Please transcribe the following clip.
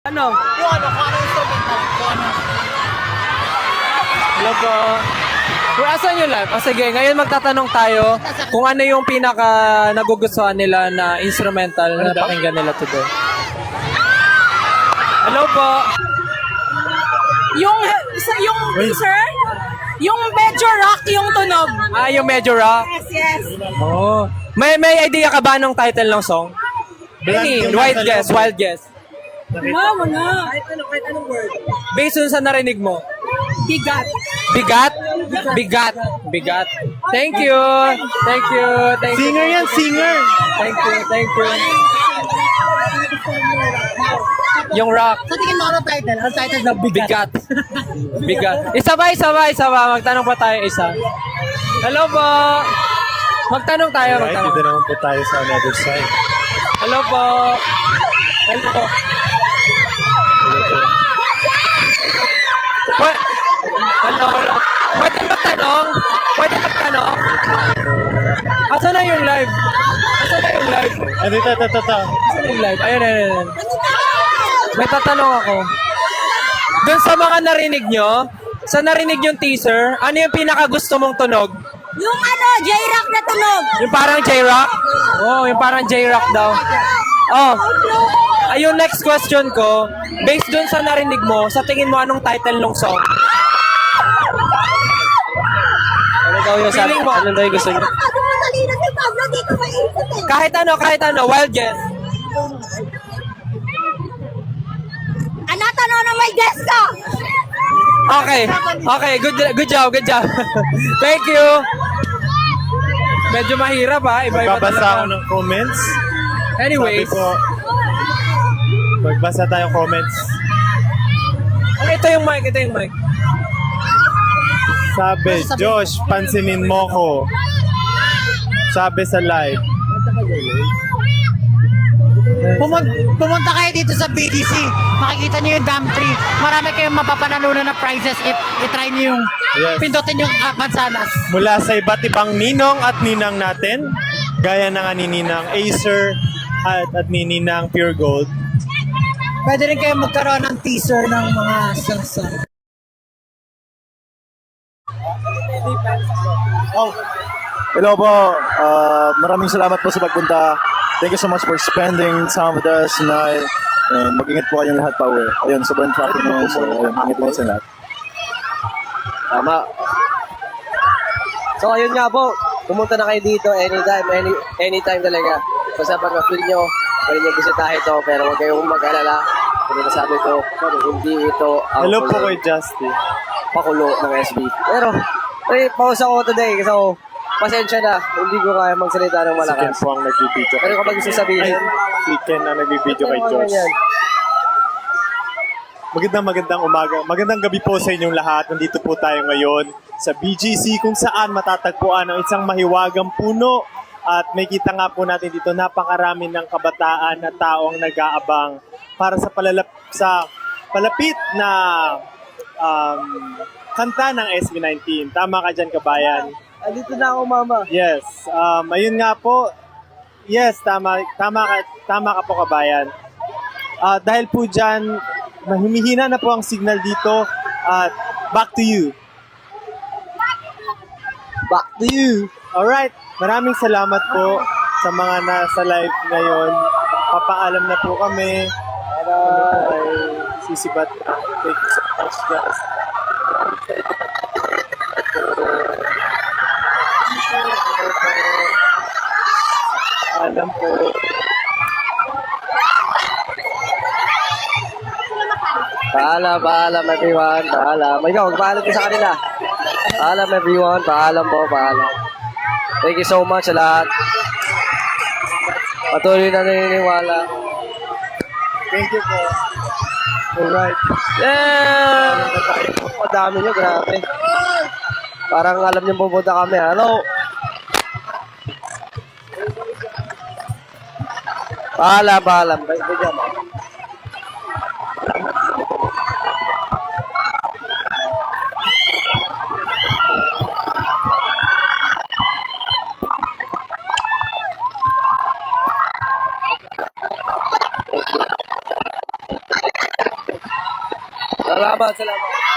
Ano? Yung ano, kung ano instrumental. Kung ano. Hello po. Well, asan yung live? Sige, ngayon magtatanong tayo kung ano yung pinaka nagugustuhan nila na instrumental na pakinggan nila today. Hello po. Yung teaser, yung medyo rock yung tunog. Ah, yung medyo rock? Yes. Oh. May idea ka ba ng title ng song? Any, wild guess. Wala. Kahit anong word. Based on sa narinig mo. Bigat. Bigat. Thank you. Singer yan, singer. Thank you. Yung rock. Sa tingin mo ano title? Ang title na bigat. Bigat. Isa ba? Magtanong pa tayo isa. Hello po. Magtanong tayo. Dito naman po tayo sa another side. Hello po. Hello. Pwede magtanong? Asan na yung live? Dito. Asan yung live? Ayun. May tatanong ako. Doon sa mga narinig nyo, sa narinig yung teaser, ano yung pinaka gusto mong tunog? Yung ano, J-rock na tunog. Yung parang J-rock? Oh, yung parang J-rock daw. Oh. Ayun, next question ko, based dun sa narinig mo, sa tingin mo anong title ng song? Ano daw yung sabi? Ano daw yung gusto nyo? Madali na si Pablo dito maisip eh. Kahit ano, wild guess. Tanong na may guest ka. Okay, good job. Thank you. Medyo mahirap ha, iba-iba Magbabasa ako talaga. ng comments. Anyways, Sabi po, magbasa tayo comments. ito yung mic. Sabi, Josh, pansinin mo ko. Sabi sa live. Pumunta kayo dito sa BDC. Makikita niyo yung Damtree. Marami kayong mapapanalunan na prizes if i-try niyo yung Yes. pindutin yung mansanas. Mula sa iba't ibang ninong at ninang natin, gaya ng ni Ninang Acer at ni Ninang Pure Gold. Pwede rin kayo magkaroon ng teaser ng mga songs. Hello po. Maraming salamat po sa pagpunta. Thank you so much for spending time with us tonight. And mag-ingat po kayong lahat pa uwi. Ayun, sobrang traffic ngayon. So, ayun, ingat po sa lahat. Tama. So, ayun nga po. Pumunta na kayo dito anytime talaga. Basta pag na-feel nyo, pwede nyo bisitahin ito. Pero huwag kayong mag-alala. Kung nasabi ko, hindi ito ang Hello po kay Justy. pakulo ng SB. Pero, pause ako today. So, pasensya na. Hindi ko kaya magsalita ng Si Ken malakas. po ang nagbibideo. Pero kapag gusto sabihin, Si Ken ang nagbibideo kay Josh. ganyan. Magandang umaga. Magandang gabi po sa inyong lahat. Nandito po tayo ngayon sa BGC kung saan matatagpuan ang isang mahiwagang puno. At may kita nga po natin dito napakarami ng kabataan at taong nag-aabang para sa palapit na kanta ng SB19. Tama ka dyan, kabayan. Andito na ako, mama. Yes. Ayun nga po. Yes, tama ka po, kabayan. Dahil po dyan, humihina na po ang signal dito. At back to you. Back to you. Alright. Maraming salamat po sa mga nasa live ngayon. Papaalam na po kami. Ay sisibat. Thank you so much, guys. Alam po. Paalam everyone. Paalam. Ikaw, magpaalam ko sa kanila. Paalam everyone. Paalam po. Thank you so much sa lahat. Patuloy na naniniwala. Thank you po. Alright. Yeah! Ang dami nyo, grabe. Parang alam nyo pupunta kami. Hello? Paalam. Bye-bye. Salamat, salamat.